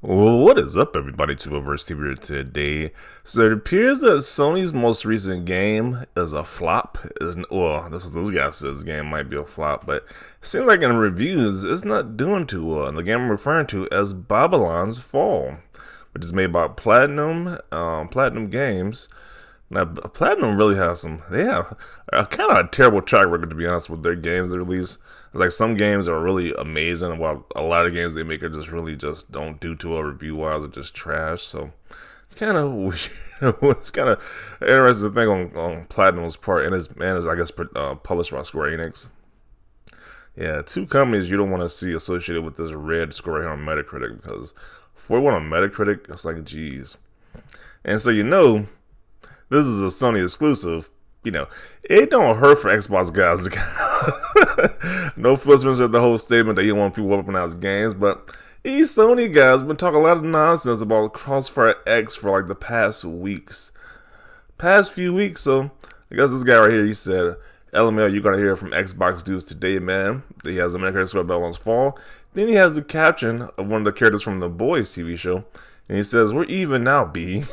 Well, what is up, everybody? Tuberverse TV here today. So it appears that Sony's most recent game is a flop. Well, this is this guy says the game might be a flop, but it seems like in reviews it's not doing too well. And the game I'm referring to as Babylon's Fall, which is made by Platinum Games. Now, Platinum really has they have a kind of a terrible track record, to be honest, with their games they release. Like, some games are really amazing, while a lot of games they make are just really just don't do too well review-wise, or just trash. So, it's kind of weird. It's kind of interesting to think on Platinum's part, and is I guess, published by Square Enix. Yeah, two companies you don't want to see associated with this red score here on Metacritic, because 41 on Metacritic, it's like, geez. And so, this is a Sony exclusive. It don't hurt for Xbox guys. No fussments at the whole statement that you want people whooping out his games, but these Sony guys been talking a lot of nonsense about Crossfire X for like the past few weeks. So I guess this guy right here, he said, "LML, you're gonna hear from Xbox dudes today, man." He has a Metacritic score about Babylon's Fall. Then he has the caption of one of the characters from the Boys TV show, and he says, "We're even now, B."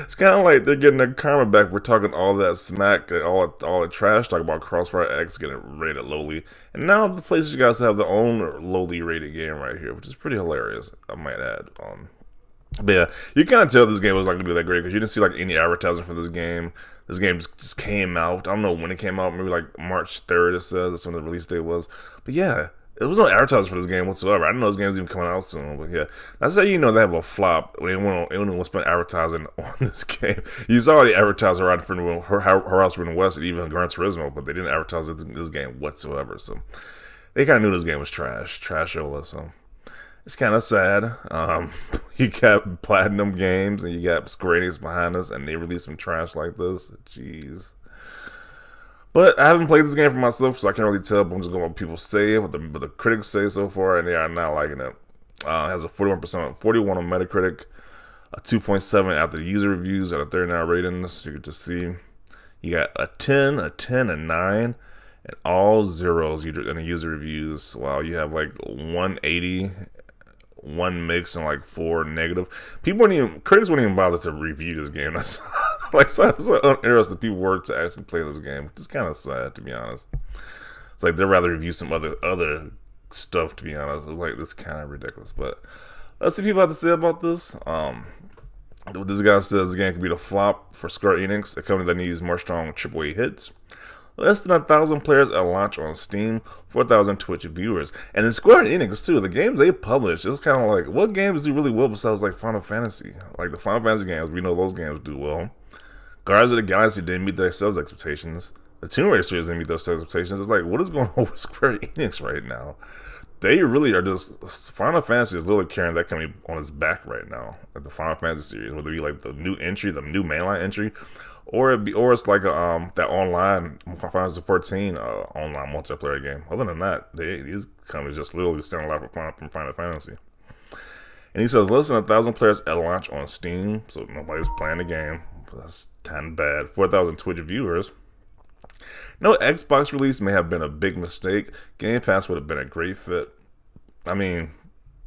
It's kind of like they're getting their karma back for talking all that smack, all the trash talk about Crossfire X getting rated lowly, and now the PlayStation guys have their own lowly rated game right here, which is pretty hilarious, I might add. But yeah, you kind of tell this game was not gonna be that great because you didn't see like any advertising for this game. This game just came out. I don't know when it came out. Maybe like March 3rd. It says that's when the release date was. But yeah, there was no advertising for this game whatsoever. I didn't know this game was even coming out soon, but yeah, that's how you know they have a flop. They won't spend advertising on this game. You saw the advertiser right for Horizon West and even Gran Turismo, but they didn't advertise this game whatsoever. So they kind of knew this game was trashola. So it's kind of sad. You got Platinum Games and you got Square Enix behind us, and they release some trash like this. Jeez. But I haven't played this game for myself, so I can't really tell. But I'm just going what people say, what the critics say so far, and they are not liking it. It has a 41 on Metacritic, a 2.7 after the user reviews, at a 39 rating. So you can just see you got a 10, a 9, and all zeros in the user reviews. While you have like 180, one mix, and like 4 negative. Critics wouldn't even bother to review this game. That's so uninterested people were to actually play this game, which is kind of sad, to be honest. It's like they'd rather review some other stuff, to be honest. It's like, this kind of ridiculous. But let's see what people have to say about this. This guy says the game could be the flop for Square Enix, a company that needs more strong AAA hits. Less than 1,000 players at launch on Steam, 4,000 Twitch viewers. And in Square Enix, too, the games they publish, it's kind of like, what games do really well besides like Final Fantasy? Like the Final Fantasy games, we know those games do well. Guardians of the Galaxy didn't meet their sales expectations. The Tomb Raider series didn't meet those sales expectations. It's like, what is going on with Square Enix right now? They really are just, Final Fantasy is literally carrying that company on its back right now. Like the Final Fantasy series, whether it be like the new entry, the new mainline entry, or it's like that online Final Fantasy 14 online multiplayer game. Other than that, these companies just literally stand alive from Final Fantasy. And he says less than 1,000 players at launch on Steam, so nobody's playing the game. That's kind of bad. 4,000 Twitch viewers. No Xbox release may have been a big mistake. Game Pass would have been a great fit. I mean,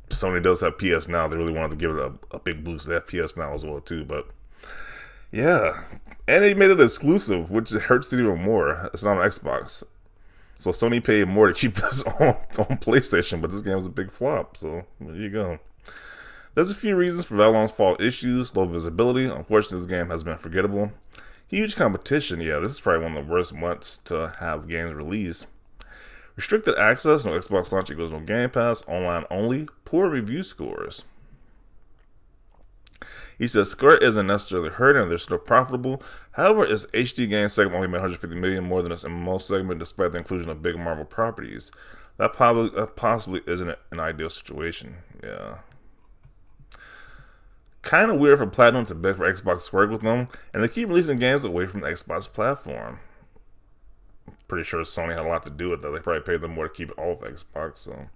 Sony does have PS Now. They really wanted to give it a big boost. They have PS Now as well too, but yeah. And they made it exclusive, which hurts it even more. It's not on Xbox. So Sony paid more to keep this on PlayStation, but this game was a big flop. So there you go. There's a few reasons for Babylon's Fall issues. Low visibility. Unfortunately, this game has been forgettable. Huge competition. Yeah, this is probably one of the worst months to have games released. Restricted access. No Xbox launch equals no Game Pass. Online only. Poor review scores. He says Square isn't necessarily hurting, they're still profitable. However, its HD game segment only made 150 million more than its MMO segment, despite the inclusion of big Marvel properties. That possibly isn't an ideal situation. Yeah. Kind of weird for Platinum to beg for Xbox to work with them, and they keep releasing games away from the Xbox platform. I'm pretty sure Sony had a lot to do with that. They probably paid them more to keep it off Xbox, so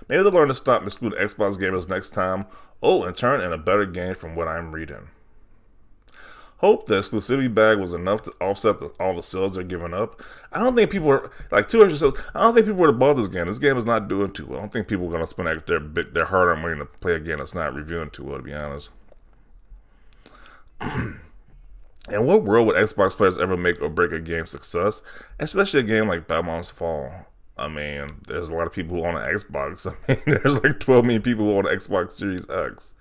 maybe they'll learn to stop excluding Xbox gamers next time. Oh, and turn in a better game from what I'm reading. hope the exclusivity bag was enough to offset all the sales they're giving up. I don't think people are like 200 sales. I don't think people would have bought this game. This game is not doing too well. I don't think people are gonna spend their hard-earned money to play a game that's not reviewing too well, to be honest. In what world would Xbox players ever make or break a game's success, especially a game like Babylon's Fall? I mean, there's a lot of people who own an Xbox. I mean, there's like 12 million people who own an Xbox Series X.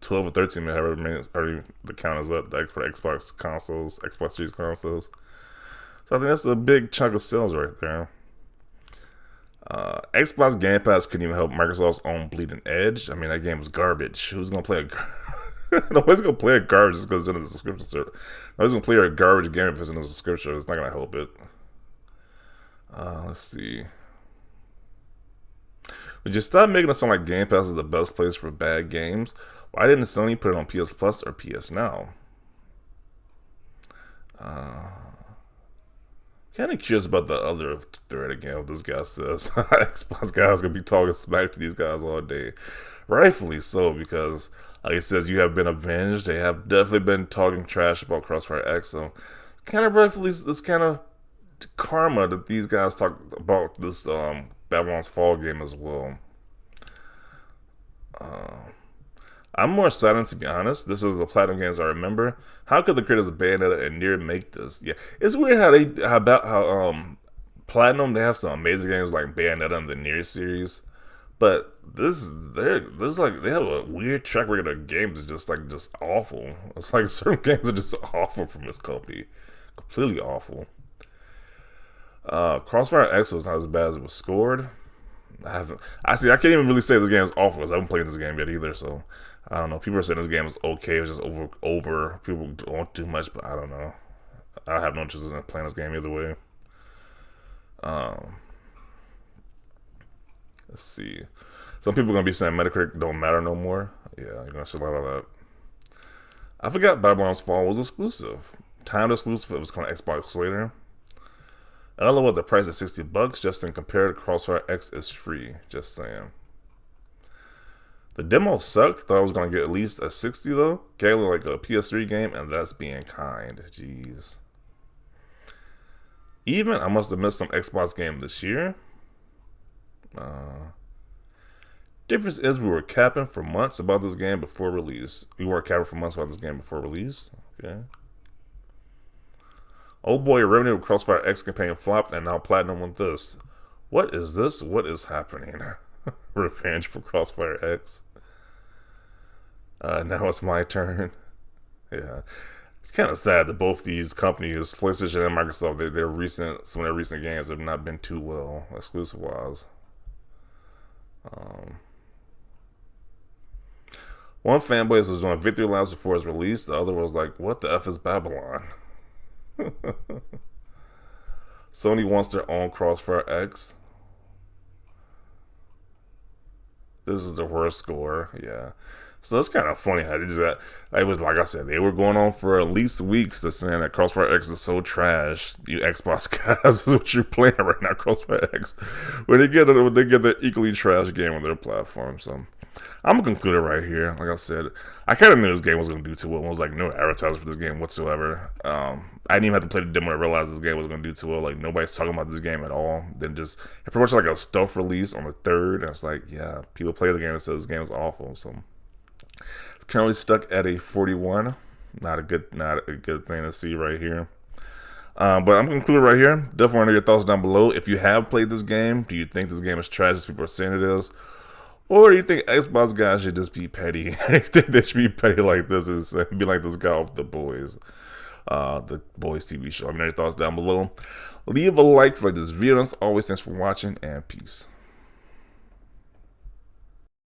12 or 13 million, however the count is up for the Xbox consoles, Xbox Series consoles. So I think that's a big chunk of sales right there. Xbox Game Pass couldn't even help Microsoft's own Bleeding Edge. I mean, that game was garbage. Who's going to play Nobody's going to play a garbage just because it's in the subscription service. Nobody's going to play a garbage game if it's in the subscription. It's not going to help it. Let's see. Would you stop making it sound like Game Pass is the best place for bad games? Why didn't Sony put it on PS Plus or PS Now? Kind of curious about the other thread again. What this guy says. Xbox guys gonna be talking smack to these guys all day, rightfully so, because like he says, you have been avenged. They have definitely been talking trash about Crossfire X. So kind of rightfully, it's kind of karma that these guys talk about this Babylon's Fall game as well. I'm more saddened, to be honest. This is the Platinum games I remember. How could the creators of Bayonetta and Nier make this? Yeah, it's weird how Platinum, they have some amazing games like Bayonetta and the Nier series, but they have a weird track record of games that's just awful. It's like certain games are just awful from this company, completely awful. Crossfire X was not as bad as it was scored. I can't even really say this game is awful because I haven't played this game yet either, so I don't know. People are saying this game is okay, it's just over. People don't do much, but I don't know. I have no interest in playing this game either way. Let's see. Some people are gonna be saying Metacritic don't matter no more. Yeah, you're gonna see a lot of that. I forgot Babylon's Fall was exclusive. Timed exclusive, it was coming to Xbox later. I don't know what the price is, $60. Justin, compared to Crossfire X is free. Just saying. The demo sucked. Thought I was gonna get at least a 60 though. Getting like a PS3 game, and that's being kind. Jeez. Even I must have missed some Xbox game this year. Difference is we were capping for months about this game before release. We were capping for months about this game before release. Okay. Oh boy, revenue of Crossfire X campaign flopped, and now Platinum with this. What is this? What is happening? Revenge for Crossfire X. Now it's my turn. Yeah, it's kind of sad that both these companies, PlayStation and Microsoft, some of their recent games have not been too well exclusive wise. One fanboy was doing victory laps before its release. The other was like, "What the f is Babylon?" Sony wants their own Crossfire X. This is the worst score. Yeah. So it's kind of funny how they just got, it was like I said, they were going on for at least weeks to saying that Crossfire X is so trash. You Xbox guys, is what you're playing right now, Crossfire X. When they get the equally trash game on their platform. So I'm gonna conclude it right here. Like I said, I kind of knew this game was gonna do too well. It was like no advertising for this game whatsoever. I didn't even have to play the demo to realize this game was gonna do too well. Like nobody's talking about this game at all. Then just it pretty much like a stealth release on the 3rd. And it's like, yeah, people play the game and say this game is awful. So it's currently stuck at a 41. Not a good thing to see right here. But I'm going to conclude right here. Definitely want to know your thoughts down below. If you have played this game, do you think this game is trash as people are saying it is? Or do you think Xbox guys should just be petty? I think they should be petty like this and be like this guy off The Boys. The Boys TV show. Let me know your thoughts down below. Leave a like for this video. As always, thanks for watching and peace.